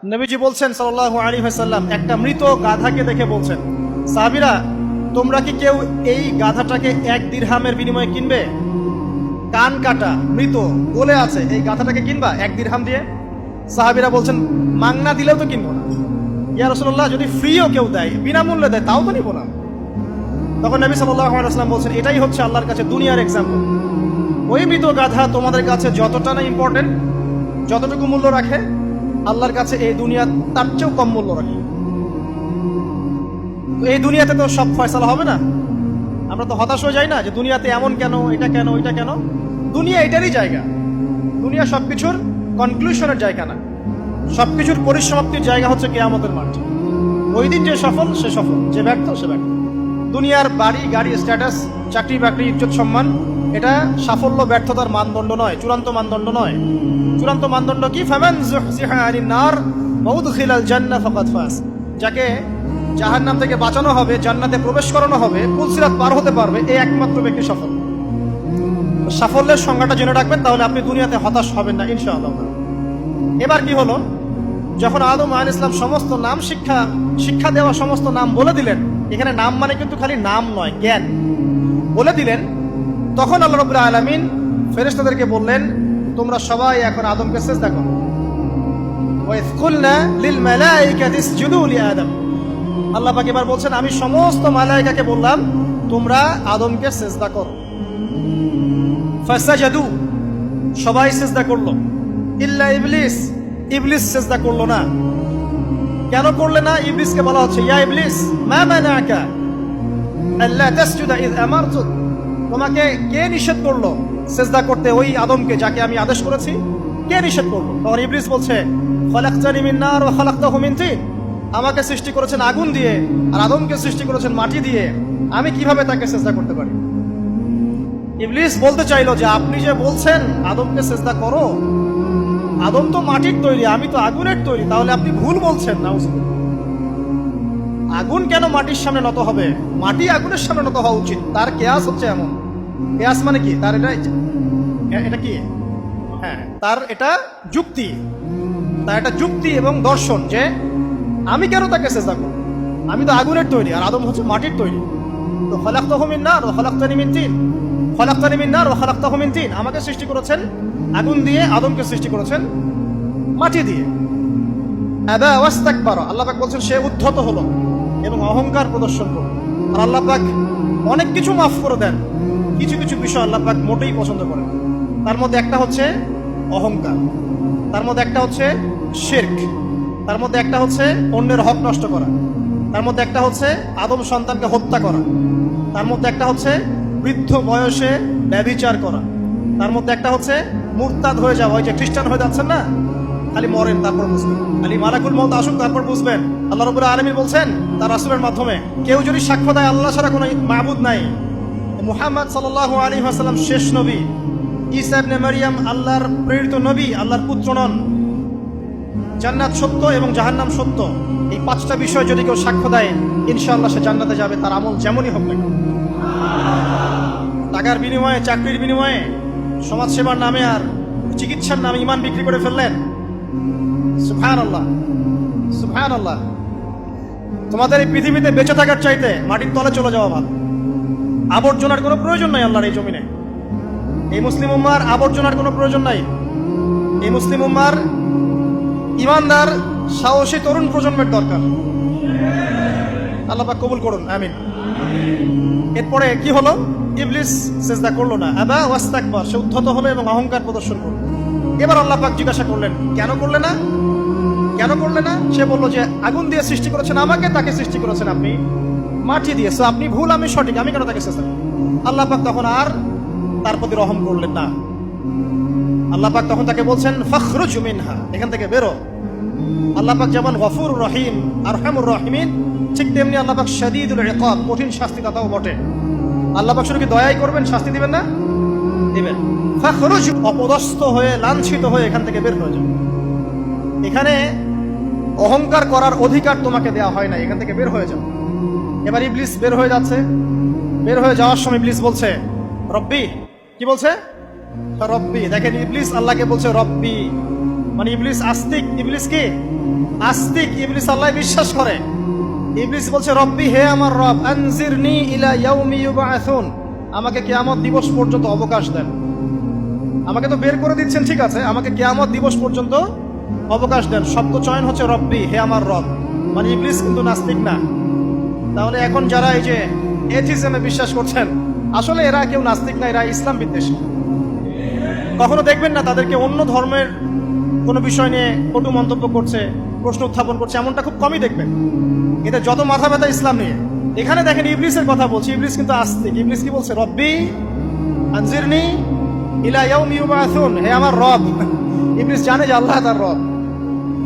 নবীজি বলছেন সাল্লাল্লাহু আলাইহি ওয়াসাল্লাম, একটা মৃত গাধাকে দেখে বলছেন, সাহাবীরা তোমরা কি কেউ এই গাধাটাকে 1 দিরহামের বিনিময়ে কিনবে? কান কাটা মৃত বলে আছে, এই গাধাটাকে কিনবা 1 দিরহাম দিয়ে? সাহাবীরা বলছেন, মাংনা দিলেও তো কিনবো না। ইয়া রাসূলুল্লাহ, যদি ফ্রিও কেউ দেয়, বিনামূল্যে দেয়, তাও তো নিব না। তখন নবী সাল্লাল্লাহু আলাইহি ওয়াসাল্লাম বলছেন, এটাই হচ্ছে আল্লাহর কাছে দুনিয়ার এক্সাম্পল। ওই মৃত গাধা তোমাদের কাছে যতটা না ইম্পর্টেন্ট, যতটুকু মূল্য রাখে, আল্লাহর কাছে এই দুনিয়া তার চেয়েও কম মূল্য রাখে। এই দুনিয়াতে তো সব ফয়সালা হবে না। আমরা তো হতাশ হয়ে যাই না যে দুনিয়াতে এমন কেন, এটা কেন, ওইটা কেন। দুনিয়া এটারই জায়গা। দুনিয়া সবকিছুর কনক্লুশনের জায়গা না, সবকিছুর পরিসমাপ্তির জায়গা হচ্ছে কিয়ামতের মাঠ। ওই দিন যে সফল সে সফল, যে ব্যর্থ সে ব্যর্থ। দুনিয়ার বাড়ি গাড়ি, স্ট্যাটাস, চাকরি বাকরি, ইজ্জত সম্মান, এটা সাফল্য ব্যর্থতার মানদণ্ড নয়, চূড়ান্ত মানদণ্ড নয়। চূড়ান্ত মানদণ্ড কি? ফামান যুহজিহা আনিন নার ওয়া উদখিলাল জান্নাহ ফাকাদ ফাজ। যাকে জাহান্নাম থেকে বাঁচানো হবে, জান্নাতে প্রবেশ করানো হবে, পুলসিরাত পার হতে পারবে, এই একমাত্র ব্যক্তি সফল। সাফল্যের সংজ্ঞাটা জেনে রাখবেন, তাহলে আপনি দুনিয়াতে হতাশ হবেন না ইনশাআল্লাহ। এবার কি হলো, যখন আদম আলাইহিস সালাম সমস্ত নাম শিক্ষা দেওয়া সমস্ত নাম বলে দিলেন, এখানে নাম মানে কিন্তু খালি নাম নয়, জ্ঞান বলে দিলেন, তখন আল্লাহ রাব্বুল আলামিন ফেরেশতাদেরকে বললেন, তোমরা সবাই এখন আদমকে সিজদা করো। ওয়া ইয কুলনা লিল মালাইকাতি ইসজুদু লি আদম। আল্লাহ পাক এবার বলছেন, আমি সমস্ত মালায়েকাকে বললাম তোমরা আদমকে সিজদা করো। ফাসাজাদু, সবাই সিজদা করলো, ইল্লা ইবলিস, ইবলিস সিজদা করলো না। কেন করলে না? ইবলিসকে বলা হচ্ছে, ইয়া ইবলিস মা মানাকা আল্লা তাসজুদা ইয আমারতুক। তোমাকে কে নিষেধ করলো সিজদা করতে ওই আদমকে, যাকে আমি আদেশ করেছি? কে নিষেধ করলো? তখন ইবলিস বলছে, খলাকতানি মিন নার ওয়া খলাকতাহু মিন তিন। আমাকে সৃষ্টি করেছেন আগুন দিয়ে, আর আদমকে সৃষ্টি করেছেন মাটি দিয়ে, আমি কিভাবে তাকে সিজদা করতে পারি? ইবলিস বলতে চাইলো যে আপনি যে বলছেন আদমকে সিজদা করো, আদম তো মাটির তৈরি, আমি তো আগুনের তৈরি, তাহলে আপনি ভুল বলছেন। নাউজুবিল্লাহ। আগুন কেন মাটির সামনে নত হবে? মাটি আগুনের সামনে নত হওয়া উচিত। তার কেয়াস হচ্ছে এমন। কেয়াস মানে কি? তার এটা কি? হ্যাঁ, তার এটা যুক্তি, তার এটা যুক্তি এবং দর্শন যে আমি কেন তাকে সিজদা করব? আমি তো আগুনের তৈরি, আর আদম হচ্ছে মাটির তৈরি। তো খলাকতাহু মিন নার ওয়া খলাকতানি মিন তিন, খলাকতানি মিন নার ওয়া খলাকতাহু মিন তিন। আমাকে সৃষ্টি করেছেন আগুন দিয়ে, আদমকে সৃষ্টি করেছেন মাটি দিয়ে। আবা ওয়াস্তাকবারা, আল্লাহ পাক বলছেন সে উদ্ধত হলো এবং অহংকার প্রদর্শন করলো। আর আল্লাহ পাক অনেক কিছু মাফ করে দেন, কিছু কিছু বিষয় আল্লাহ পাক মোটেই পছন্দ করেন। তার মধ্যে একটা হচ্ছে অহংকার, তার মধ্যে একটা হচ্ছে শিরক, তার মধ্যে একটা হচ্ছে অন্যের হক নষ্ট করা, তার মধ্যে একটা হচ্ছে আদম সন্তানকে হত্যা করা, তার মধ্যে একটা হচ্ছে বৃদ্ধ বয়সে ব্যভিচার করা, তার মধ্যে একটা হচ্ছে মুরতাদ হয়ে যাওয়া। ওই যে খ্রিস্টান হয়ে যাচ্ছেন না, খালি মরেন তারপর বুঝবেন, খালি মালাকুল মউত আসুক তারপর বুঝবেন। আল্লাহ রাব্বুল আলামিন বলছেন তার রাসূলের মাধ্যমে, কেউ যদি সাক্ষ্য দেয় আল্লাহ ছাড়া কোনো মাবুদ নাই, মুহাম্মদ সাল্লাল্লাহু আলাইহি ওয়াসাল্লাম শেষ নবী, ঈসা ইবনে মারইয়াম আল্লাহর প্রেরিত নবী, আল্লাহর পুত্র নন, জান্নাত সত্য এবং জাহান্নাম সত্য, এই 5টা বিষয় যদি কেউ সাক্ষ্য দেয়, ইনশাআল্লাহ সে জান্নাতে যাবে, তার আমল যেমনই হোক না। টাকার বিনিময়ে, চাকরির বিনিময়ে, সমাজসেবার নামে আর চিকিৎসার নামে ঈমান বিক্রি করে ফেললেন। সুবহানাল্লাহ, সুবহানাল্লাহ। তোমাদের এই পৃথিবীতে বেঁচে থাকার চাইতে মাটির তলে চলে যাওয়া ভালো। আবর্জনার কোনো প্রয়োজন নাই আল্লাহর এই জমিনে। এই মুসলিম উম্মার আবর্জনার কোনো প্রয়োজন নাই। এই মুসলিম উম্মার ইমানদার সাহসী তরুণ প্রজন্মের দরকার। আল্লাহ পাক কবুল করুন, আমিন। এরপরে কি হলো? ইবলিস সিজদা করলো না, আবা ওয়াস্তাকবার, সে উদ্ধত হলো এবং অহংকার প্রদর্শন করলো। এবার আল্লাহ পাক জিজ্ঞাসা করলেন, কেন করলে না? কেন করলে না? সে বলল যে আগুন দিয়ে সৃষ্টি করেছেন আমাকে, তাকে সৃষ্টি করেছেন আপনি মাটি দিয়ে, সো আপনি ভুল, আমি সঠিক, আমি কেন তাকে সিজদা করব? আল্লাহ পাক তখন আর তার প্রতি রহম করলেন না। আল্লাহ পাক তখন তাকে বলছেন, ফাখরুজ মিনহা, এখান থেকে বেরো। আল্লাহ পাক যেমন গফুর রহিম, আরহামুর রাহিমিন, ঠিক তেমনি আল্লাহ পাক শাদীদুল ইকাব, কঠিন শাস্তি দাতাও বটে। আল্লাহ পাক শুধু কি দয়াই করবেন, শাস্তি দিবেন না? দিবেন। ফাখরুজ, অপদস্থ হয়ে, লাঞ্ছিত হয়ে এখান থেকে বের হয়ে যাও। এখানে অহংকার করার অধিকার তোমাকে দেওয়া হয় না, এখান থেকে বের হয়ে যাও। এবার ইবলিস বের হয়ে যাচ্ছে। বের হয়ে যাওয়ার সময় ইবলিস বলছে রব্বি। কি বলছে? রব্বি। দেখেন, ইবলিস আল্লাহকে বলছে রব্বি। মানে ইবলিস আস্তিক। ইবলিস কি আস্তিক? ইবলিস আল্লাহ বিশ্বাস করে। ইবলিস বলছে রব্বি, হে আমার রব, আনজিরনি ইলা ইয়াউমি ইউবআসুন, আমাকে কিয়ামত দিবস পর্যন্ত অবকাশ দেন। আমাকে তো বের করে দিচ্ছেন, ঠিক আছে, আমাকে কিয়ামত দিবস পর্যন্ত অবকাশ দেন। শব্দ চয়ন হচ্ছে রব্বি, হে আমার রব। মানে ইবলিস কিন্তু নাস্তিক না। তাহলে এখন যারা এই যে এথিজমে বিশ্বাস করছেন, আসলে এরা কেউ নাস্তিক না, এরা ইসলাম বিদ্বেষী। কখনো দেখবেন না তাদেরকে অন্য ধর্মের কোনো বিষয় নিয়ে কটু মন্তব্য করছে, প্রশ্ন উত্থাপন করছে, এমনটা খুব কমই দেখবেন। এদের যত মাথা ব্যথা ইসলাম নিয়ে। এখানে দেখেন ইবলিসের কথা বলছি, ইবলিস কিন্তু আস্তিক। ইবলিস কি বলছে? রব্বি আনজিরনি ইলা ইয়াউমি ইউবআসুন, হে আমার রব। ইবলিস জানে যে আল্লাহ তার রব।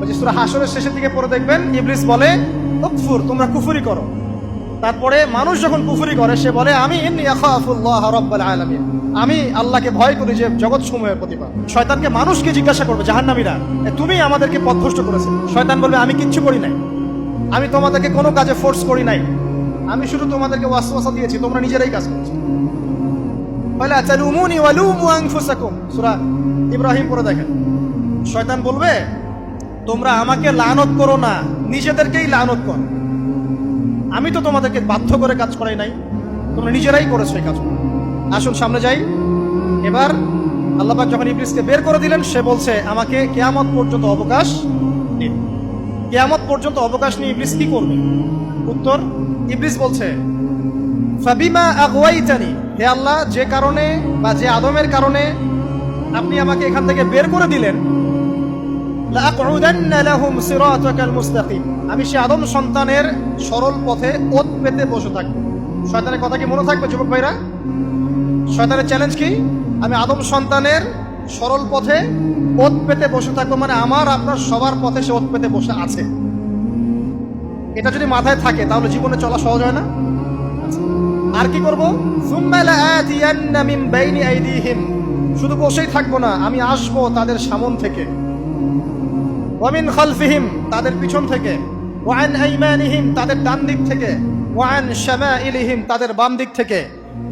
ওই যে সূরা হাশরের শেষের দিকে পড়ে দেখবেন ইবলিস বলে উকফুর, তোমরা কুফরি করো। তারপরে মানুষ যখন কুফরি করে সে বলে আমি ইন্নী আখাফুল্লাহ রাব্বাল আলামিন, আমি আল্লাহকে ভয় করি যে জগৎ সমূহের প্রতিপালক। শয়তানকে মানুষকে জিজ্ঞাসা করবে, জাহান্নামীরা, তুমি আমাদেরকে পথভ্রষ্ট করেছো। শয়তান বলবে আমি কিচ্ছু করি নাই, আমি তোমাদেরকে কোনো কাজে ফোর্স করি নাই, আমি শুধু তোমাদেরকে ওয়াসওয়াসা দিয়েছি, তোমরা নিজেরাই কাজ করছো। ওয়ালা তালুমুনি ওয়ালুমু আনফুসাকুম, সূরা ইব্রাহিম পড়ে দেখেন। শয়তান বলবে তোমরা আমাকে লানত করো না, নিজেদেরকেই লানত করো, আমি তো তোমাদেরকে বাধ্য করে কাজ করাই নাই, তোমরা নিজেরাই করেছো এই কাজ। আসুন সামনে যাই। এবার আল্লাহ পাক যখন ইবলিসকে বের করে দিলেন, সে বলছে আমাকে কিয়ামত পর্যন্ত অবকাশ দিন। কিয়ামত পর্যন্ত অবকাশ নিয়ে ইবলিস কি করবে? উত্তর, ইবলিস বলছে ফাবিমা আগওয়াইতানি, হে আল্লাহ, যে কারণে বা যে আদমের কারণে আপনি আমাকে এখান থেকে বের করে দিলেন, লাআকউদান্না লাহুম সিরাতাকাল মুস্তাকিম, আমি সে আদম সন্তানের সরল পথে ওত পেতে বসে থাকবো। শয়তানের কথা কি মনে থাকবে যুবক ভাইরা? শয়তানের চ্যালেঞ্জ কি? আমি আদম সন্তানের সরল পথে ওত পেতে বসে থাকবো, মানে আমার আপনার সবার পথে সে ওত পেতে বসে আছে। এটা যদি মাথায় থাকে তাহলে জীবনে চলা সহজ হয় না? আর কি করবো? সুম্মা লাআতিয়ান্না মিন বাইনি আইদিহিম, শুধু বসেই থাকবো না, আমি আসবো তাদের সামন থেকে, ওয়া মিন খালফিহিম, তাদের পিছন থেকে, ওয়া আন আইমানিহিম, তাদের ডান দিক থেকে, ওয়া আন শামাইলিহিম, তাদের বাম দিক থেকে,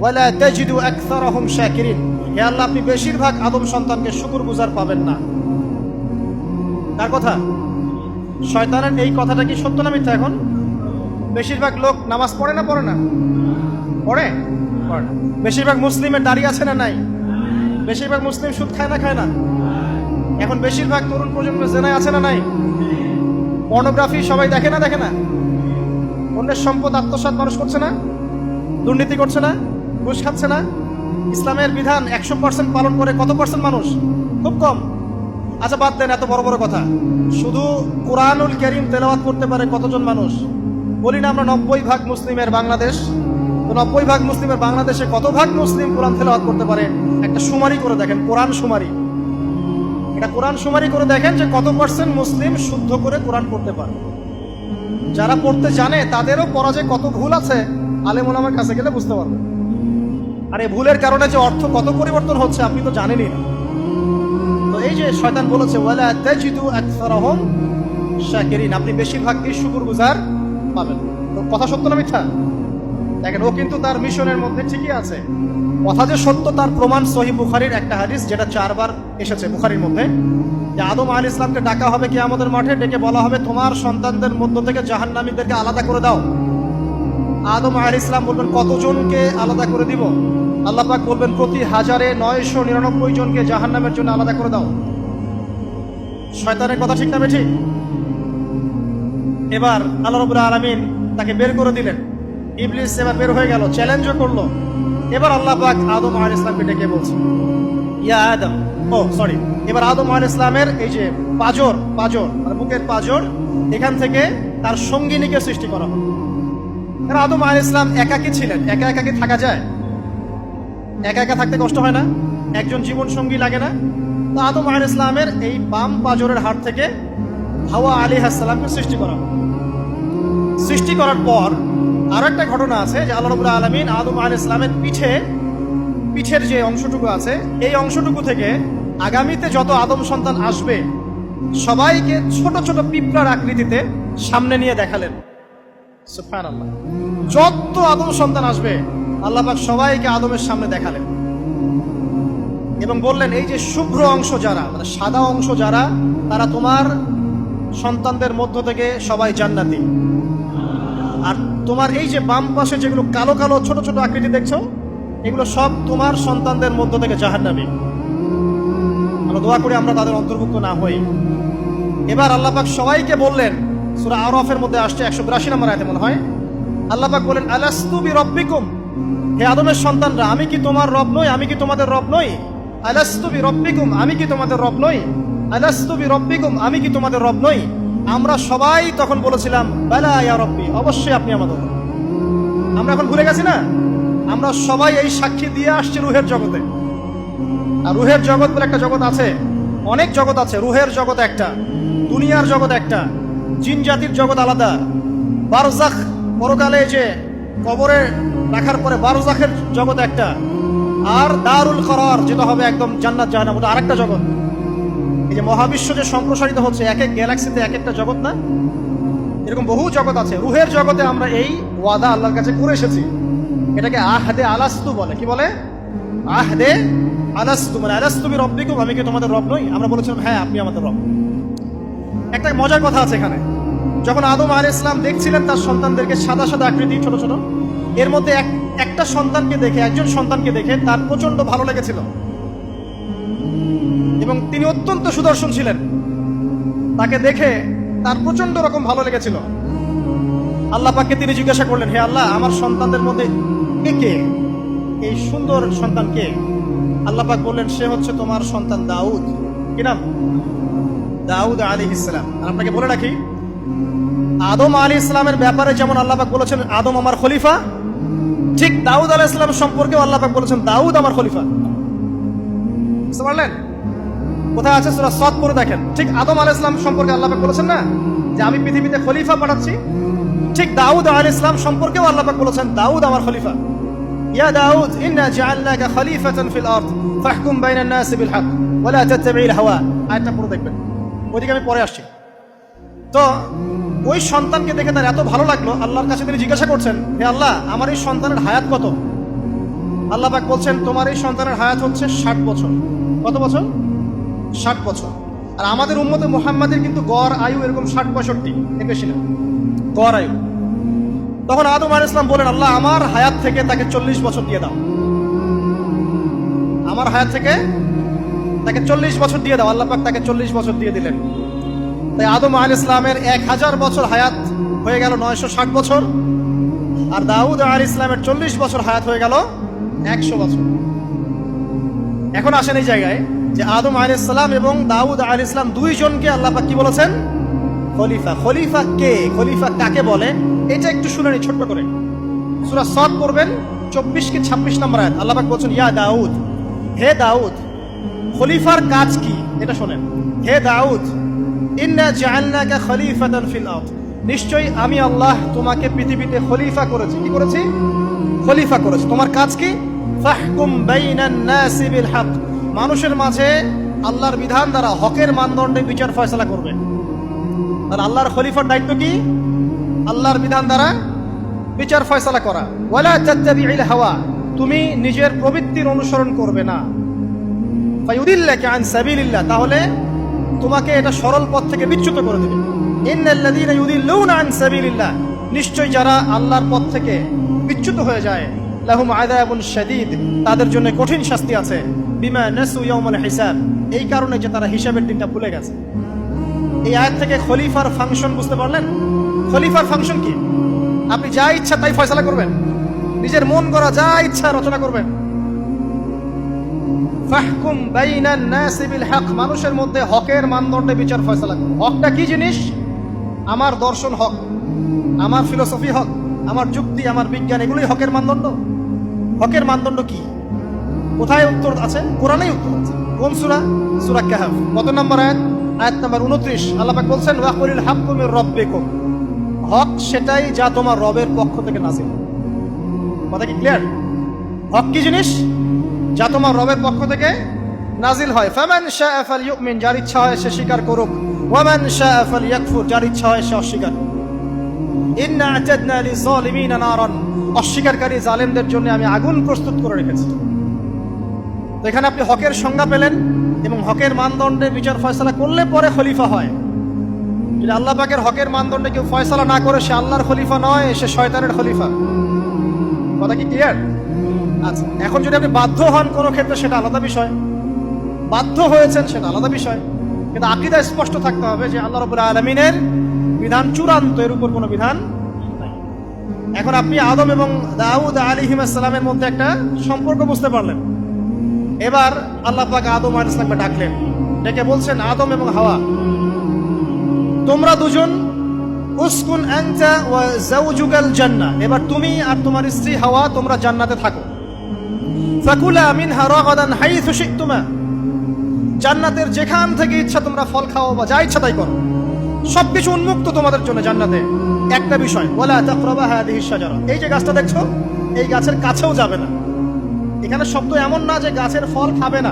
ওয়ালা তাজিদু আকসারাহুম শাকিরিন, হে আল্লাহ, আপনি বেশিরভাগ আদম সন্তানকে শুকরগুজার পাবেন না। কার কথা? শয়তানের এই কথাটা কি সত্য না মিথ্যা? এখন বেশিরভাগ লোক নামাজ পড়ে না পড়ে না? পড়ে। বেশিরভাগ মুসলিমের দাড়ি আছে না নাই? বেশিরভাগ মুসলিম সুদ খায় না খায় না? এখন বেশিরভাগ তরুণ প্রজন্ম জেনায় আছে না নাই? পর্নোগ্রাফি সবাই দেখে না দেখে না? অন্যের সম্পদ আত্মসাৎ মানুষ করছে না? দুর্নীতি করছে না? ঘুষ খাচ্ছে না? ইসলামের বিধান 100% পালন করে কত পার্সেন্ট মানুষ? খুব কম। আচ্ছা বাদ দেন এত বড় বড় কথা, শুধু কুরআনুল কারীম তেলাওয়াত করতে পারে কতজন মানুষ? বলি না আমরা 90% মুসলিমের বাংলাদেশ, তো 90% মুসলিমের বাংলাদেশে কত ভাগ মুসলিম কোরআন তেলাওয়াত করতে পারে? একটা শুমারি করে দেখেন, কোরআন শুমারি। এটা কোরআন শুমারি করে দেখেন যে কত পার্সেন্ট মুসলিম শুদ্ধ করে কোরআন পড়তে পারে। যারা পড়তে জানে তাদেরও পড়া যে কত ভুল আছে, আলেম ওলামার কাছে গেলে বুঝতে পারবেন। আর এই ভুলের কারণে যে অর্থ কত পরিবর্তন হচ্ছে আপনি তো জানেনই না। তো এই যে শয়তান বলেছে ওয়ালা তাজিদু আকসারাহুম শাকিরিন, আপনি বেশিরভাগই শুকরগুজার পাবেন। তো কথা সত্য না মিথ্যা? দেখেন, ও কিন্তু তার মিশনের মধ্যে ঠিকই আছে। কথা যে সত্য তার প্রমাণ সহিহ বুখারীর একটা হাদিস, যেটা 4 বার এসেছে বুখারীর মধ্যে, যে আদম আলাইহিস সালামকে ডাকা হবে কিয়ামতের মাঠে, ডেকে বলা হবে তোমার সন্তানদের মধ্য থেকে জাহান্নামীদেরকে আলাদা করে দাও। আদম আলাইহিস সালাম বলবেন কতজনকে আলাদা করে দিব? আল্লাহ পাক বলবেন প্রতি 1099 জনকে জাহান্নামের জন্য আলাদা করে দাও। শয়তানের কথা ঠিক না বেঠিক? এবার আল্লাহ রাব্বুল আলামিন তাকে বের করে দিলেন। ইবলিস এবার বের হয়ে গেল, চ্যালেঞ্জও করলো। এবার আল্লাহ পাক আদম আলাইহিস সালামকে ডেকে বলছে ইয়া আদম, এবার আদম আলাইহিস সালামের এই যে পাজর মানে বুকের পাজর, এখান থেকে তার সঙ্গিনীকে সৃষ্টি করা হলো। কারণ আদম আলাইহিস সালাম একাকী ছিলেন। একা একাকী থাকা যায়? একা একা থাকতে কষ্ট হয় না? একজন জীবন সঙ্গী লাগে না? তো আদম আলাইহিস সালামের এই বাম পাজরের হাড় থেকে হাওয়া আলাইহিস সালামকে সৃষ্টি করা হলো। সৃষ্টি করার পর আরো একটা ঘটনা আছে যে আল্লাহ রাব্বুল আলামিন আদম আলাইহিস সালামের পিঠের যে অংশটুকু আছে, এই অংশটুকু থেকে আগামীতে যত আদম সন্তান আসবে সবাইকে ছোট ছোট পিঁপড়ার আকৃতিতে সামনে নিয়ে দেখালেন। সুবহানাল্লাহ। যত আদম সন্তান আসবে আল্লাহ পাক সবাইকে আদমের সামনে দেখালেন। এবং বললেন এই যে শুভ্র অংশ যারা, মানে সাদা অংশ যারা, তারা তোমার সন্তানদের মধ্য থেকে সবাই জান্নাতি। আর তোমার এই যে বাম পাশে যেগুলো কালো কালো ছোট ছোট আকৃতি দেখছো, এগুলো সব তোমার সন্তানদের মধ্য থেকে জাহান্নামী। আমরা দোয়া করি আমরা তাদের অন্তর্ভুক্ত না হই। এবার আল্লাহ পাক সবাইকে বললেন, সূরা আরাফের মধ্যে আসছে 182 নম্বর আয়াতে মনে হয়, আল্লাহ পাক বলেন আলাস্তু বিরব্বিকুম, হে আদমের সন্তানরা, আমি কি তোমার রব নই? আমি কি তোমাদের রব নই? আলাস্তু বিরব্বিকুম, আমি কি তোমাদের রব নই? আলাস্তু বিরব্বিকুম, আমি কি তোমাদের রব নই? আমরা সবাই তখন বলেছিলাম বালা ইয়া রব্বি, অবশ্যই আপনি আমাদের রব। আমরা এখন ভুলে গেছি না? আমরা সবাই এই সাক্ষী দিয়ে আসছি রুহের জগতে। আর রুহের জগৎ বলে একটা জগৎ আছে, অনেক জগৎ আছে। রুহের জগৎ একটা, দুনিয়ার জগৎ একটা, জিন জাতির জগৎ আলাদা, বারজাখ পরকালে যে কবরে রাখার পরে বারজাখের জগৎ একটা, আর দারুল করার যেটা হবে একদম জান্নাত জাহান্নাম, ওটা আরেকটা জগৎ। এই যে মহাবিশ্ব যে সম্প্রসারিত হচ্ছে, এক এক গ্যালাক্সিতে এক একটা জগৎ না, এরকম বহু জগৎ আছে। রুহের জগতে আমরা এই ওয়াদা আল্লাহর কাছে করে এসেছি। এটাকে আহদে আলাস্তু বলে। কি বলে? আহদে আলাস্তু, মানে আলাস্তু বিরব্বিকুম, আমি কি তোমাদের রব নই? আমরা বলেছিলাম হ্যাঁ আপনি আমাদের রব। একটা মজার কথা আছে এখানে, যখন আদম আলাইহিস সালাম দেখছিলেন তার সন্তানদেরকে সাদা সাদা আকৃতি ছোট ছোট, এর মধ্যে একটা সন্তানকে দেখে, একজন সন্তানকে দেখে তার প্রচন্ড ভালো লেগেছিল এবং তিনি অত্যন্ত সুদর্শন ছিলেন। তাকে দেখে তার প্রচন্ড রকম ভালো লেগেছিল। আল্লাহ পাককে তিনি জিজ্ঞাসা করলেন, হে আল্লাহ, আমার সন্তানদের মধ্যে কে, এই সুন্দর সন্তান কে? আল্লাহ পাক বললেন, সে হচ্ছে তোমার সন্তান দাউদ। কি নাম? দাউদ আলাইহিস সালাম। আর আপনাকে বলে রাখি, আদম আলাইহিস সালামের ব্যাপারে যেমন আল্লাহ পাক বলেছেন আদম আমার খলিফা, ঠিক দাউদ আলাইহিস সালাম সম্পর্কেও আল্লাহ পাক বলেছেন দাউদ আমার খলিফা। বুঝতে পারলেন? কোথায় আছে? সূরা সাদ পড়ে দেখেন। ঠিক আদম আলাইহিস সালাম সম্পর্কে আল্লাহ পাক বলেছেন না যে আমি পৃথিবীতে খলিফা পাঠাচ্ছি, ঠিক দাউদ আলাইহিস সালাম সম্পর্কেও আল্লাহ পাক বলেছেন দাউদ আমার খলিফা। ইয়া দাউদ ইন্না জাআলনাকা খলিফাতান ফিল আরদ ফাহকুম বাইনান নাসি বিল হক ওয়া লা তাত্তাবি'ল হাওয়া। আয়াতটা পড়ে দেখবেন, ওইদিকে আমি পরে আসছি। তো ওই সন্তানকে দেখে তার এত ভালো লাগলো, আল্লাহর কাছে তিনি জিজ্ঞাসা করছেন, হে আল্লাহ, আমার এই সন্তানের হায়াত কত? আল্লাহ পাক বলছেন, তোমার এই সন্তানের হায়াত হচ্ছে 60 বছর। কত বছর? 60 বছর। আর আমাদের উম্মতে মুহাম্মাদের কিন্তু গড় আয়ু এরকম 60-65, এর বেশি না গড় আয়ু। তখন আদম আলাইহিস সালাম বলেন, আল্লাহ, আমার হায়াত থেকে তাকে 40 বছর দিয়ে দাও। আমার হায়াত থেকে তাকে 40 বছর দিয়ে দাও। আল্লাহ পাক তাকে 40 বছর দিয়ে দিলেন। তাই আদম আলাইহিস সালামের 1000 বছর হায়াত হয়ে গেল 960 বছর, আর দাউদ আলাইহিস সালামের 40 বছর হায়াত হয়ে গেল 100 বছর। এখন আসেন এই জায়গায় যে আদম আলাইহিস সালাম এবং দাউদ আলাইহিস সালাম দুইজনকে আল্লাহ পাক কি বলেছেন? খলিফা। খলিফা কে? খলিফা কাকে বলে? এটা একটু শুনে নি ছোট্ট করে। সূরা সাদ পড়বেন 24 কি 26 নম্বর আয়াত। আল্লাহ পাক বলছেন, ইয়া দাউদ, হে দাউদ, খলিফার কাজ কি এটা শোনেন। হে দাউদ, ইন্না জাআলনাকা খলিফাতান ফিল আরদ, নিশ্চয়ই আমি আল্লাহ তোমাকে পৃথিবীতে খলিফা করেছি। কি করেছি? খলিফা করেছি। তোমার কাজ কি? ফাহকুম বাইনান নাসি বিল হক, মানুষের মাঝে আল্লাহর বিধান দ্বারা হকের মানদণ্ডে বিচার ফয়সালা করবে। আর আল্লাহর খলিফার দায়িত্ব কি? আল্লাহর বিধান দ্বারা বিচার ফয়সালা করা। ওয়ালা তাত্তাবি'ল হাওয়া, তুমি নিজের প্রবৃত্তির অনুসরণ করবে না। ফায়ুদিল্লাকা আন সাবিলিল্লাহ, তাহলে তোমাকে এটা সরল পথ থেকে বিচ্যুত করে দেবে। ইন্নাল্লাযীনা ইউদিল্লুনা আন সাবিলিল্লাহ, নিশ্চয় যারা আল্লাহর পথ থেকে বিচ্যুত হয়ে যায়, লাহুম আযাবুন শাদীদ, তাদের জন্য কঠিন শাস্তি আছে। বিমা নাসু ইয়াউমাল হিসাব, এই কারণে যে তারা হিসাবের দিনটা ভুলে গেছে। এই আয়াত থেকে খলিফার ফাংশন বুঝতে পারলেন? খলিফার ফাংশন কি? আপনি যা ইচ্ছা তাই ফয়সালা করবেন, নিজের মন গড়া যা ইচ্ছা রচনা করবেন। ফাহকুম বাইনান নাসি বিল হক, মানুষের মধ্যে হকের মানদণ্ডে বিচার ফয়সালা করুন। হকটা কি জিনিস? আমার দর্শন হক, আমার ফিলোসফি হক, আমার যুক্তি, আমার বিজ্ঞান, এগুলোই হকের মানদণ্ড। হকের মানদণ্ড কি? কোথায় উত্তর আছে? কোরআনেই উত্তর আছে। কোন সূরা? সূরা কাহফ। কত নম্বর আয়াত? আয়াত নাম্বার 29। আল্লাহ পাক বলছেন, ওয়া কুলিল হাক্কু মির রাব্বিকুম, হক সেটাই যা তোমার রবের পক্ষ থেকে নাযিল। কথা কি ক্লিয়ার? হক কি জিনিস? যা তোমার রবের পক্ষ থেকে নাজিল হয়। ফামান শাআ ফালইউমিন, যার ইচ্ছা হয় সে স্বীকার করুক। ওয়ামান শাআ ফালইয়াকফুর, যার ইচ্ছা হয় সে অস্বীকার। ইন্না আ'তাদনা লিযালিমিনা নারান, অস্বীকারী জালেমদের জন্য আমি আগুন প্রস্তুত করে রেখেছি। তো এখানে আপনি হকের সংজ্ঞা পেলেন এবং হকের মানদণ্ডে বিচার ফয়সালা করলে পরে খলিফা হয়। যদি আল্লাহ পাকের হকের মানদণ্ডে কেউ ফয়সালা না করে সে আল্লাহর খলিফা নয়, সে শয়তানের খলিফা। কথা কি ক্লিয়ার? আচ্ছা, এখন যদি আপনি বাধ্য হন কোনো ক্ষেত্রে সেটা আলাদা বিষয়, বাধ্য হয়েছেন সেটা আলাদা বিষয়, কিন্তু আকীদা স্পষ্ট থাকতে হবে যে আল্লাহ রাব্বুল আলামিনের বিধান চূড়ান্ত, এর উপর কোনো বিধান নাই। এখন আপনি আদম এবং দাউদ আলাইহিস সালামের মধ্যে একটা সম্পর্ক বুঝতে পারলেন। এবার আল্লাহ পাক আদম আলাইহিস সালামকে ডাকলেন, ডেকে বলছেন, আদম এবং হাওয়া, তোমরা দুজন উসকুন আনতা ওয়া যাওজুকাল জান্নাহ, এবার তুমি আর তোমার স্ত্রী হাওয়া তোমরা জান্নাতে থাকো। ফাকুলা মিনহা রাগাদান হাইথু শি'তুমা, জান্নাতের যেখান থেকে ইচ্ছা তোমরা ফল খাও বা যা ইচ্ছা তাই করো, সবকিছু উন্মুক্ত তোমাদের জন্য জান্নাতে। একটা বিষয়, ওয়ালা তাকরাবা হাদিহিশ শাজারা, এই যে গাছটা দেখছো এই গাছের কাছেও যাবে না। এখানে শব্দ এমন না যে গাছের ফল খাবে না,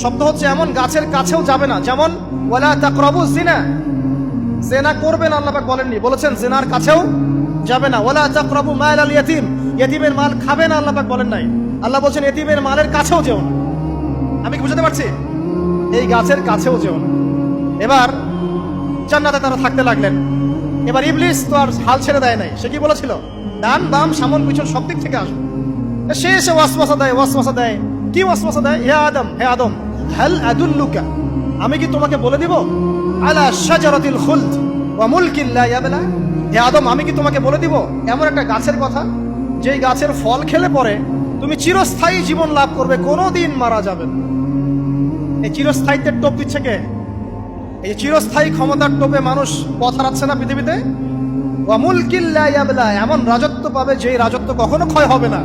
শব্দ হচ্ছে এমন গাছের কাছেও যাবে না। যেমন ওয়ালা তাকরাবু জিনা, জিনা করবে না আল্লাহ পাক বলেননি, বলেছেন জিনার কাছেও যাবে না। ওয়ালা তাকরাবু মাল আল ইয়াতীম, ইয়াতীমের মাল খাবে না আল্লাহ পাক বলেন নাই, আল্লাহ বলছেন ইয়াতীমের মালের কাছেও যেও না। আমি কি বুঝাতে পারছি? এই গাছের কাছেও যেও না। এবার জান্নাতে তারা থাকতে লাগলেন। এবার ইবলিস তো আর হাল ছেড়ে দেয় নাই, সে কি বলেছিল, ডান বাম সামন পিছন সব দিক থেকে আসো। সে এসে ওয়াসওয়াসা দেয়। কি ওয়াসওয়াসা দেয়? হে আদম হাল আদুল্লুকা, আমি কি তোমাকে বলে দিব, আলা শাজারাতিল খুলদ ওয়া মুলকিন লা ইয়াবলা, হে আদম আমি কি তোমাকে বলে দিব এমন একটা গাছের কথা যেই গাছের ফল খেলে পরে তুমি চিরস্থায়ী জীবন লাভ করবে, কোনোদিন মারা যাবে না। এই চিরস্থায়িত্বের টোপ দিচ্ছে কে? এই চিরস্থায়ী ক্ষমতার টোপে মানুষ পথ হারাচ্ছে না পৃথিবীতে। ওয়া মুলকিন লা ইয়াবলা, এমন রাজত্ব পাবে যেই রাজত্ব কখনো ক্ষয় হবে না।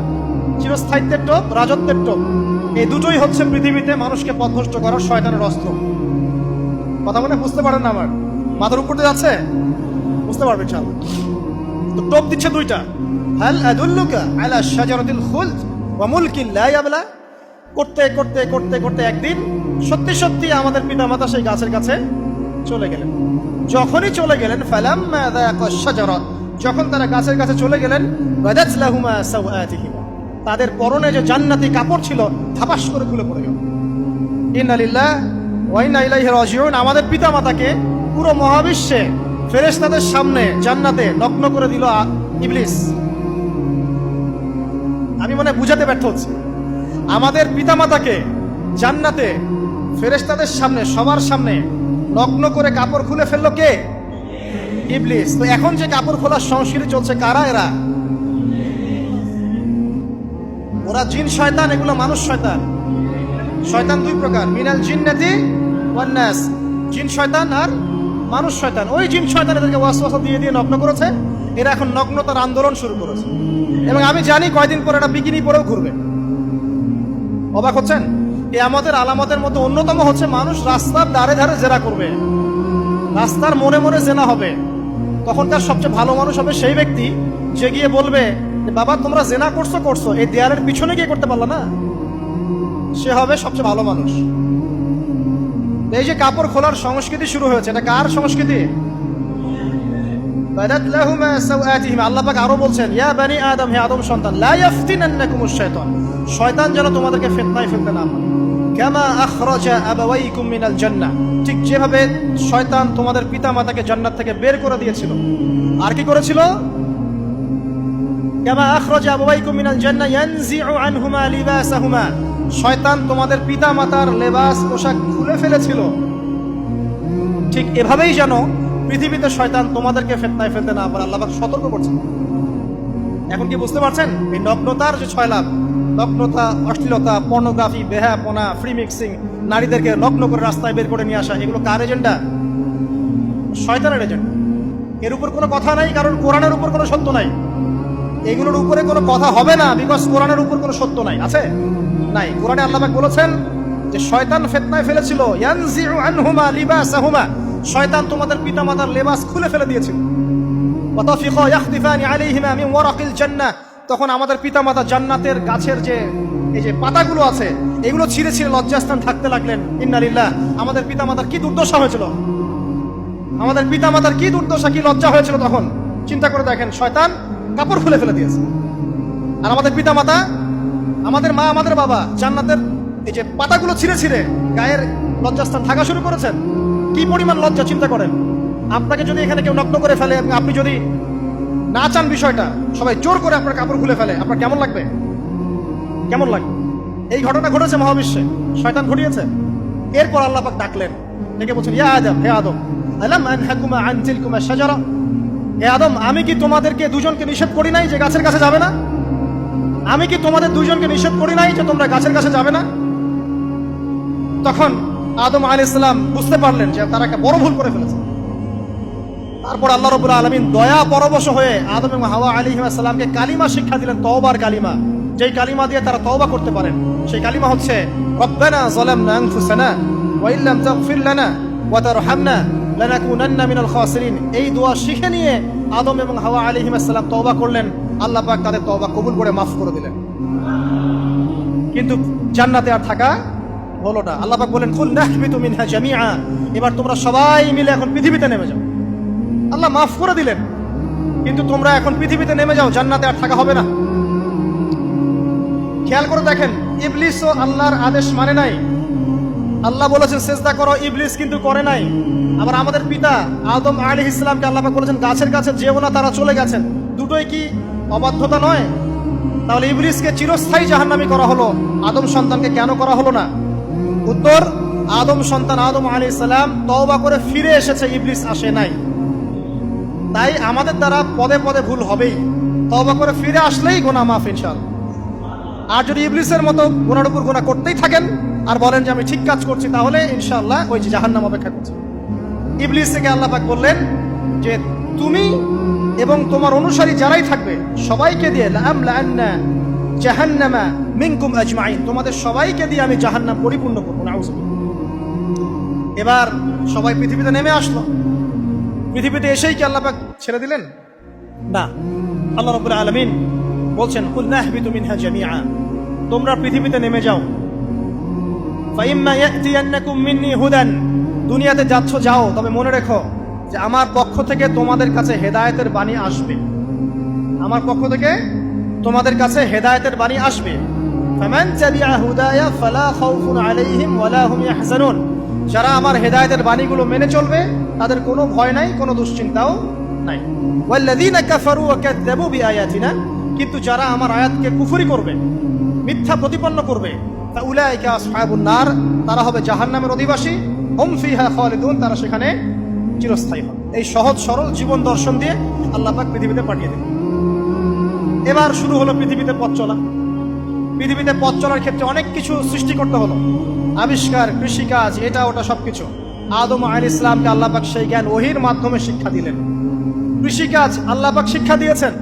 চিরস্থায়িত্বের টোপ, রাজত্বের টোপ, এই দুটোই হচ্ছে পৃথিবীতে মানুষকে পথভ্রষ্ট করার শয়তানের অস্ত্র। কথা মনে বুঝতে পারেন না? আমার মাথার উপর দিয়ে যাচ্ছে, বুঝতে পারবেন ইনশাআল্লাহ। তো টোপ দিচ্ছে দুইটা, হাল আদুল্লুকা আলা শাজারাতিল খুলদ ওয়া মুলকিন লা ইয়াবলা। করতে করতে করতে করতে একদিন সত্যি সত্যি আমাদের পিতামাতা সেই গাছের কাছে চলে গেলেন। যখনই চলে গেলেন, ফালাম্মা যায়াকা শাজারা, যখন তারা গাছের কাছে চলে গেলেন, বাদাত লাহুমা সাওআতিহিমা, তাদের পরনে যে জান্নাতি কাপড় ছিল ধাপাস করে খুলে পড়ে গেল। ইন্না লিল্লাহি ওয়া ইন্না ইলাইহি রাজিউন। আমাদের পিতামাতাকে পুরো মহাবিশ্বে ফেরেশতাদের সামনে জান্নাতে নগ্ন করে দিল ইবলিস। আমি মনে বুঝাতে ব্যর্থ হচ্ছি, আমাদের পিতামাতাকে জান্নাতে ফেরেশতাদের সামনে, সবার সামনে নগ্ন করে কাপড় খুলে ফেললো কে? ইবলিস। তো এখন যে কাপড় খোলার সংস্কৃতি চলছে, কারা এরা? ওরা জিন শয়তান, এগুলো মানুষ শয়তান। শয়তান দুই প্রকার, মিনাল জিন্নাতি ওয়ান নাস, জিন শয়তান আর মানুষ শয়তান। ওই জিন শয়তান এদেরকে ওয়াসওয়াসা দিয়ে দিয়ে নগ্ন করেছে, এরা এখন নগ্নতার আন্দোলন শুরু করেছে। এবং আমি জানি কয়দিন পর এটা বিকিনি পরেও ঘুরবে। অবাক হচ্ছেন? কিয়ামতের আলামতের মধ্যে অন্যতম হচ্ছে মানুষ রাস্তার ধারে ধারে জেনা করবে, রাস্তার মনে মনে জেনা হবে। তখন তার সবচেয়ে ভালো মানুষ হবে সেই ব্যক্তি যে গিয়ে বলবে, বাবা তোমরা জেনা করছো, এই দেয়ালের পিছনে গিয়ে করতে পারলা না, সে হবে সবচেয়ে ভালো মানুষ। এই যে কাপড় খোলার সংস্কৃতি শুরু হয়েছে, এটা কার সংস্কৃতি? বাদাত লাহুমা সাওআতিহিমা। আল্লাহ পাক আরো বলছেন, ইয়া বানি আদম, হে আদম সন্তান, লা ইয়াফতিনান্নাকুমুশ শাইতান, শয়তান যেন তোমাদেরকে ফিতনায় ফেলতে না পারে। কামা আখরাজা আবাওয়াইকুম মিনাল জান্নাহ, ঠিক যেভাবে শয়তান তোমাদের পিতামাতাকে জান্নাত থেকে বের করে দিয়েছিল। আর কি করেছিল? কামা আখরাজা আবাওয়াইকুম মিনাল জান্নাহ ইয়ানজিউ আনহুমা লিবাসাহুমা, শয়তান তোমাদের পিতামাতার লেবাস পোশাক খুলে ফেলেছিল। ঠিক এভাবেই যেন পৃথিবীতে শয়তান তোমাদেরকে ফিতনায় ফেলতে না পারে, আল্লাহ পাক সতর্ক করছেন। এখন কি বুঝতে পারছেন? এই নগ্নতার যে 6 লাভ, নগ্নতা, অশ্লীলতা, পর্নোগ্রাফি, বেহায়াপনা, ফ্রি মিক্সিং, নারীদেরকে নগ্ন করে রাস্তায় বের করে নিয়ে আসা, এগুলো কার এজেন্ডা? শয়তানের এজেন্ডা। এর উপর কোনো কথা নাই, কারণ কোরআনের উপর কোনো সত্য নাই। এগুলোর উপরে কোনো কথা হবে না, বিকজ কোরআনের উপর কোনো সত্য নাই। আছে? নাই। কোরআনে আল্লাহ পাক বলেছেন যে শয়তান ফিতনায় ফেলেছিল, ইয়ানজিউ আনহুমা লিবাসাহুমা, শয়তান তোমাদের পিতামাতার লেবাস খুলে ফেলে দিয়েছিল। ওয়া তাফিকা ইয়াখদিফানি আলাইহিমা মিন ওয়ারাকিল জান্নাহ, তখন আমাদের পিতামাতা জান্নাতের গাছের যে এই যে পাতাগুলো আছে এগুলো ছিঁড়ে ছিঁড়ে লজ্জাস্থান থাকতে লাগলেন। ইন্না লিল্লাহ। আমাদের পিতামাতার কি দুর্দশা হয়েছিল, আমাদের পিতামাতার কি দুর্দশা, কি লজ্জা হয়েছিল তখন। চিন্তা করে দেখেন, শয়তান কাপড় খুলে ফেলে দিয়েছে। আর আমাদের পিতামাতা, আমাদের মা, আমাদের বাবা জান্নাতের এই যে পাতাগুলো ছিঁড়ে ছিঁড়ে গায়ের লজ্জাস্থান ঢাকা শুরু করেছেন, কি পরিমাণ লজ্জা চিন্তা করেন। আপনাকে যদি এখানে কেউ নগ্ন করে ফেলে, আপনি যদি না চান বিষয়টা, সবাই জোর করে আপনার কাপড় খুলে ফেলে, আপনার কেমন লাগবে? কেমন লাগবে? এই ঘটনা ঘটেছে মহাবিশ্বে, শয়তান ঘটিয়েছে। এরপর আল্লাহ পাক ডাকলেন, ডেকে বলছেন, ইয়া আদম, হে আদম, আলাম আনহাকুমা আন তিলকুমা শাজারা, হে আদম, আমি কি তোমাদেরকে দুজনকে নিষেধ করি নাই যে গাছের কাছে যাবে না? আমি কি তোমাদের দুজনকে নিষেধ করি নাই যে তোমরা গাছের কাছে যাবে না? তখন আদম আলাইহিস সালাম বুঝতে পারলেন যে তারা একটা বড় ভুল করে ফেলেছে। তারপর আল্লাহ রাব্বুল আলামিন দয়া পরবশ হয়ে আদম এবং হাওয়া আলাইহিস সালামকে কালিমা শিক্ষা দিলেন, তওবার কালিমা, যেই কালিমা দিয়ে তারা তওবা করতে পারেন। সেই কালিমা হচ্ছে রব্বানা যালামনা আনফুসানা ওয়া ইল্লাম তাগফির লানা ওয়া তারহামনা লানাকুনান্না মিনাল খাসিরিন। এই দোয়া শিখে নিয়ে আদম এবং হাওয়া আলাইহিস সালাম তওবা করলেন। আল্লাহ পাক তাদের তওবা কবুল করে মাফ করে দিলেন। কিন্তু জান্নাতে আর থাকা হলো না। আল্লাহ পাক বলেন, কুল নাহবিতু মিনহা জামিআ, এবার তোমরা সবাই মিলে এখন পৃথিবীতে নেমে যাও। আল্লাহ মাফ করে দিলেন, কিন্তু তোমরা এখন পৃথিবীতে নেমে যাও, জান্নাতে আর থাকা হবে না। খেয়াল করে দেখেন, ইবলিসও আল্লাহর আদেশ মানে নাই। আল্লাহ বলেছেন সিজদা করো, ইবলিস কিন্তু করে নাই। আবার আমাদের পিতা আদম আলাইহিস সালামকে আল্লাহ পাক বলেছেন গাছের কাছে যেও না, তারা চলে গেছেন। দুটোই কি অবাধ্যতা নয়? তাহলে ইবলিসকে চিরস্থায়ী জাহান্নামী করা হলো, আদম সন্তানকে কেন করা হলো না? উত্তর, আদম সন্তান আদম আলাইহিস সালাম তওবা করে ফিরে এসেছে, ইবলিস আসে নাই। তাই আমাদের দ্বারা পদে পদে ভুল হবেই, তওবা করে ফিরে আসলেই গুনাহ মাফ ইনশাআল্লাহ। আর যদি ইবলিসের মতো গুনার উপর গুনাহ করতেই থাকেন আর বলেন যে আমি ঠিক কাজ করছি, তাহলে ইনশাআল্লাহ ওই যে জাহান্নাম অপেক্ষা করছে। ইবলিস থেকে আল্লাহ পাক বললেন যে তুমি এবং তোমার অনুসারী যারাই থাকবে সবাইকে দিয়ে লাআমলাআন্না জাহান্নামা মিনকুম আজমাইন, তোমাদের সবাইকে দিয়ে আমি জাহান্নাম পরিপূর্ণ করব। নাউযুবিল্লাহ। এবার সবাই পৃথিবীতে নেমে আসলো। পৃথিবীতে এসেই কি আল্লাহ পাক ছেড়ে দিলেন? না, আল্লাহ রাব্বুল আলামিন বলছেন, কুল নাহবিতু মিনহা জামিআ, তোমরা পৃথিবীতে নেমে যাও। ফাইম্মা ইয়াতিয়ান্নাকুম মিন্নি হুদান, দুনিয়াতে যাচ্ছ যাও, তবে মনে রেখো যে আমার পক্ষ থেকে তোমাদের কাছে হেদায়েতের বাণী আসবে। আমার পক্ষ থেকে তোমাদের কাছে হেদায়েতের বাণী আসবে। ফামান তাবিআ হুদায়া ফালা খাউফুন আলাইহিম ওয়ালা হুম ইয়াহজানুন, যারা আমার হেদায়েতের বাণীগুলো মেনে চলবে তাদের কোনো ভয় নাই, কোনো দুশ্চিন্তাও নাই। ওয়াল্লাযীনা কাফারু ওয়া কাযযাবু বিআয়াতিনা, কিন্তু যারা আমার আয়াতকে কুফরি করবে, মিথ্যা প্রতিপন্ন করবে, ফাউলাইকা আসহাবুন নার, তারা হবে জাহান্নামের অধিবাসী। হুম ফিহা খালিদুন, তারা সেখানে চিরস্থায়ী হবে। এই সহজ সরল জীবন দর্শন দিয়ে আল্লাহ পাক পৃথিবীতে পাঠিয়ে দিলেন। এবার শুরু হলো পৃথিবীতে পথ চলা। পৃথিবীতে পথ চলার ক্ষেত্রে অনেক কিছু সৃষ্টি করতে হলো, আবিষ্কার, কৃষিকাজ, এটা ওটা সবকিছু। আদম আলাইহিস সালামকে আল্লাহ পাক সেই জ্ঞান ওহীর মাধ্যমে শিক্ষা দিলেন। কৃষিকাজ আল্লাহ পাক শিক্ষা দিয়েছেন,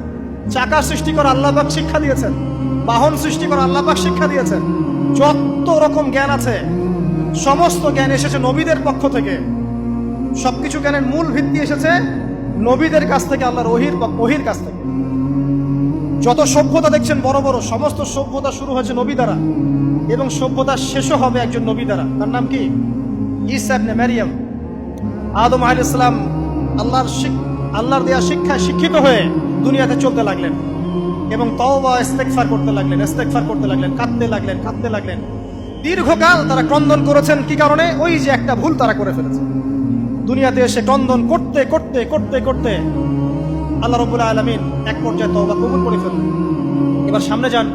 চাকা সৃষ্টি করা আল্লাহ পাক শিক্ষা দিয়েছেন, বাহন সৃষ্টি করা আল্লাহ পাক শিক্ষা দিয়েছেন। যত রকম জ্ঞান আছে সমস্ত জ্ঞান এসেছে নবীদের পক্ষ থেকে। সবকিছু জ্ঞানের মূল ভিত্তি এসেছে নবীদের কাছ থেকে, আল্লাহর ওহীর কাছ থেকে। যত সভ্যতা দেখছেন বড় বড়, সমস্ত সভ্যতা শুরু হয়েছে নবী দ্বারা, এবং সভ্যতা শেষও হবে একজন নবী দ্বারা। তার নাম কি? ঈসা ইবনে মারইয়াম। আদম আলাইহিস সালাম আল্লাহর দেয়া শিক্ষায় শিক্ষিত হয়ে দুনিয়াতে চলতে লাগলেন এবং তওবা ইস্তেগফার করতে লাগলেন, কাঁদতে লাগলেন। দীর্ঘকাল তারা ক্রন্দন করেছেন। কি কারণে? ওই যে একটা ভুল তারা করে ফেলেছে। দুনিয়াতে এসে ক্রন্দন করতে আল্লাহ রাব্বুল আলামিন এক পর্যায়ে তওবা কবুল করে ফেললেন। এবার সামনে যান।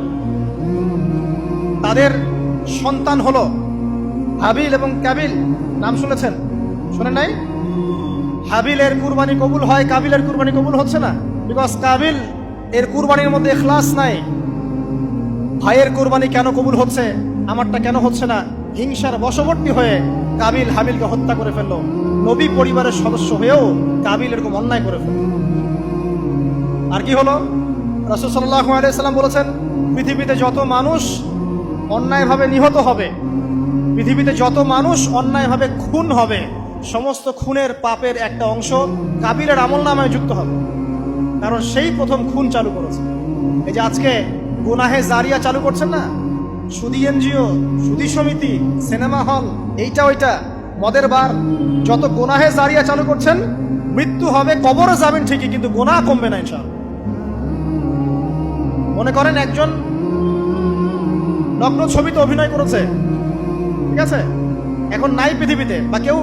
তাদের সন্তান হলো হাবিল এবং কাবিল। নাম শুনেছেন? শোনেন নাই? হাবিলের কুরবানি কবুল হয়, কাবিলের কুরবানি কবুল হচ্ছে না। বিকজ কাবিল এর কুরবানির মধ্যে ইখলাস নাই। ভাইয়ের কুরবানি কেন কবুল হচ্ছে, আমারটা কেন হচ্ছে না? হিংসার বশবর্তী হয়ে কাবিল হাবিলকে হত্যা করে ফেললো। নবী পরিবারের সদস্য হয়েও কাবিল এরকম অন্যায় করে ফেলল। আর কি হলো? রাসূল সাল্লাল্লাহু আলাইহি সাল্লাম বলেছেন, পৃথিবীতে যত মানুষ অন্যায়ভাবে নিহত হবে, পৃথিবীতে যত মানুষ অন্যায়ভাবে খুন হবে, সমস্ত খুনের পাপের একটা অংশ কাবিলের আমলনামায় যুক্ত হবে। কারণ সেই প্রথম খুন চালু করেছে। এই যে আজকে গুনাহে জারিয়া চালু করছেন না, সুদী এনজিও, সুদী সমিতি, সিনেমা হল, এইটা ওইটা, মদের বার, যত গুনাহে জারিয়া চালু করছেন, মৃত্যু হবে, কবরে যাবেন ঠিকই, কিন্তু গুনাহ কমবে না ইনশাআল্লাহ। মনে করেন একজন নগ্ন ছবিতে অভিনয় করেছে, ঠিক আছে? এখন নাই পৃথিবীতে, বা কেউ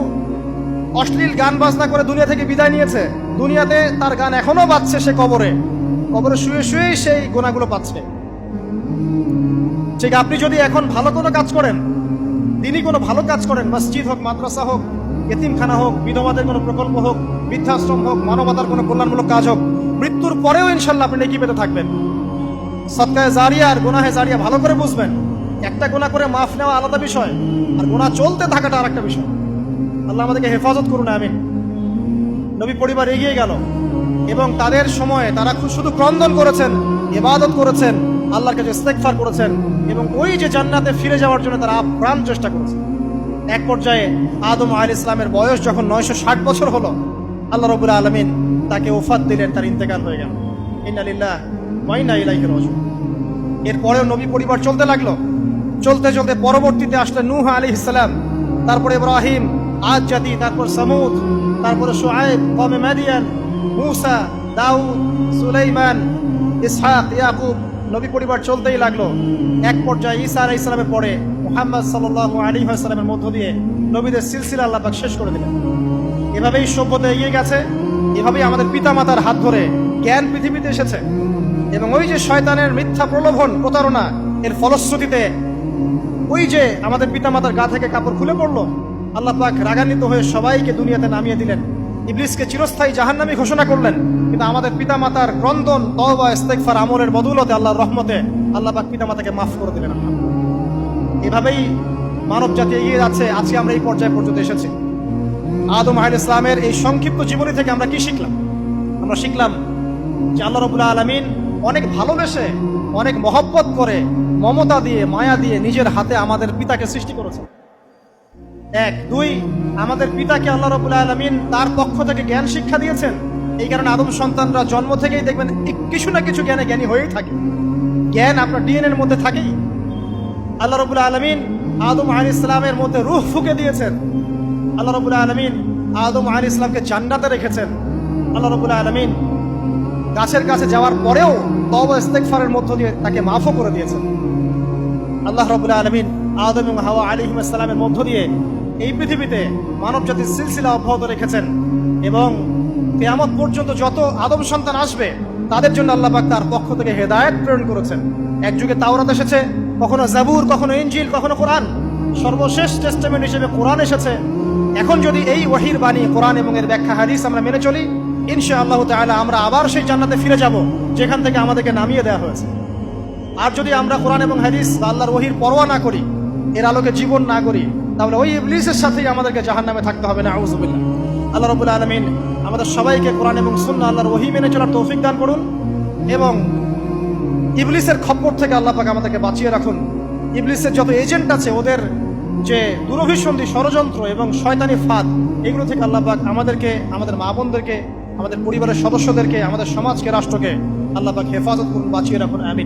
অশ্লীল গান বাজনা করে দুনিয়া থেকে বিদায় নিয়েছে, দুনিয়াতে তার গান এখনো বাজছে, সে কবরে শুয়ে শুয়েই সেই গুনাহগুলো পাচ্ছে। ঠিক আপনি যদি এখন ভালো কোনো কাজ করেন, দিনই কোনো ভালো কাজ করেন, মসজিদ হোক, মাদ্রাসা হোক, এতিমখানা হোক, বিধবাদের কোনো প্রকল্প হোক, বৃদ্ধাশ্রম হোক, মানবতার কোনো কল্যাণমূলক কাজ হোক, মৃত্যুর পরেও ইনশাল্লাহ আপনি নেকি পেতে থাকবেন। সদকায়ে জারিয়া আর গুনাহে জারিয়া ভালো করে বুঝবেন। একটা গুনাহ করে মাফ নেওয়া আলাদা বিষয়, আর গুনাহ চলতে থাকাটা আরেকটা বিষয়। আল্লাহ আমাদেরকে হেফাজত করুন, আমিন। নবী পরিবার এগিয়ে গেল এবং তাদের সময়ে তারা শুধু ক্রন্দন করেছেন, ইবাদত করেছেন, আল্লাহর কাছে ইস্তেগফার করেছেন এবং ওই যে জান্নাতে ফিরে যাওয়ার জন্য তারা আপ্রাণ চেষ্টা করেছেন। এক পর্যায়ে আদম আলাইহিস সালামের বয়স যখন 960 বছর হলো, আল্লাহ রাব্বুল আলামিন তাকে ওফাত দিলেন, তার ইন্তেকাল হয়ে গেল। ইন্না লিল্লাহি ওয়া ইন্না ইলাইহি রাজিউন। এরপরেও নবী পরিবার চলতে লাগলো, চলতে চলতে পরবর্তীতে আসলেন নূহ আলাইহিস সালাম, তারপরে ইব্রাহিম, আদ জাতি, তারপর সামুদ, তারপরে শুআয়ব, কওমে মাদিয়ান, মূসা, দাউদ, সুলাইমান, ইসহাক, ইয়াকুব। নবী পরিবার চলতেই লাগলো। এক পর্যায়ে ঈসা আলাইহিস সালামের পরে মুহাম্মদ সাল্লাল্লাহু আলাইহি ওয়াসাল্লামের মধ্য দিয়ে নবীদের সিলসিলা আল্লাহ পাক শেষ করে দিলেন। এভাবেই সভ্যতা এগিয়ে গেছে, এভাবেই আমাদের পিতামাতার হাত ধরে জ্ঞান পৃথিবীতে এসেছে। এবং ওই যে শয়তানের মিথ্যা প্রলোভন, প্রতারণা, এর ফলশ্রুতিতে ওই যে আমাদের পিতামাতার গা থেকে কাপড় খুলে পড়লো, আল্লাহ পাক রাগান্বিত হয়ে সবাইকে দুনিয়াতে নামিয়ে দিলেন, ইবলিসকে চিরস্থায়ী জাহান্নামী ঘোষণা করলেন। কিন্তু আমাদের পিতামাতার ক্রন্দন, তওবা, ইস্তেগফার, আমলের বদৌলতে, আল্লাহর রহমতে আল্লাহ পাক পিতামাতাকে মাফ করে দিলেন। এভাবেই মানব জাতি এগিয়ে যাচ্ছে। আজকে আমরা এই পর্যায়ে পর্যন্ত এসেছি। আদম আলাইহিস সালামের এই সংক্ষিপ্ত জীবনী থেকে আমরা কি শিখলাম? আমরা শিখলাম যে আল্লাহ রাব্বুল আলামিন অনেক ভালোবেসে, অনেক মহব্বত করে, মমতা দিয়ে, মায়া দিয়ে নিজের হাতে আমাদের পিতাকে সৃষ্টি করেছেন। এক, দুই, আমাদের পিতাকে আল্লাহ রাব্বুল আলামিন তার পক্ষ থেকে জ্ঞান শিক্ষা দিয়েছেন। এই কারণে আদম সন্তানরা জন্ম থেকেই দেখবেন কিছু না কিছু জ্ঞানে জ্ঞানী হয়েই থাকে। জ্ঞান আপনার ডিএনএর মধ্যে থাকেই। আল্লাহ রাব্বুল আলামিন আদম আলাইহিস সালামের মধ্যে রূহ ফুঁকে দিয়েছেন। আল্লাহ রাব্বুল আলামিন আদম আলাইহিস সালামকে জান্নাতে রেখেছেন। আল্লাহ রাব্বুল আলামিন গাছের কাছে যাওয়ার পরেও তওবা ইস্তেগফারের মধ্য দিয়ে তাকে মাফও করে দিয়েছেন। আল্লাহ রাব্বুল আলামিন আদম এবং হাওয়া আলাইহিস সালামের মধ্য দিয়ে এই পৃথিবীতে মানব জাতির সিলসিলা অব্যাহত রেখেছেন এবং কিয়ামত পর্যন্ত যত আদম সন্তান আসবে তাদের জন্য আল্লাহ পাক তার পক্ষ থেকে হেদায়েত প্রেরণ করেছেন। এক যুগে তাওরাত এসেছে, কখনো জাবুর, কখনো ইনজিল, কখনো কোরআন। সর্বশেষ টেস্টামেন্ট হিসেবে কোরআন এসেছে। এখন যদি এই ওহীর বাণী, কোরআন এবং এর ব্যাখ্যা, হাদিস আমরা মেনে চলি, ইনশাআল্লাহ তাআলা আমরা আবার সেই জান্নাতে ফিরে যাব যেখান থেকে আমাদেরকে নামিয়ে দেওয়া হয়েছে। আর যদি আমরা কোরআন এবং হাদিস বা আল্লাহর ওহীর পরোয়া না করি, এর আলোকে জীবন না করি, তাহলে ওই ইবলিসের সাথেই আমাদেরকে জাহান্নামে থাকতে হবে। না, আউযুবিল্লাহ। আল্লাহ রাব্বুল আলামিন আমাদের সবাইকে কোরআন এবং সুন্নাহ, আল্লাহর ওহী মেনে চলার তৌফিক দান করুন এবং ইবলিসের খপ্পর থেকে আল্লাহ পাক আমাদেরকে বাঁচিয়ে রাখুন। ইবলিসের যত এজেন্ট আছে, ওদের যে দুরভিসন্ধি, ষড়যন্ত্র এবং শয়তানি ফাঁদ, এগুলো থেকে আল্লাহ পাক আমাদেরকে, আমাদের মা বোনদেরকে, আমাদের পরিবারের সদস্যদেরকে, আমাদের সমাজকে, রাষ্ট্রকে আল্লাহ পাক হেফাজত করুন, বাঁচিয়ে রাখুন। আমিন।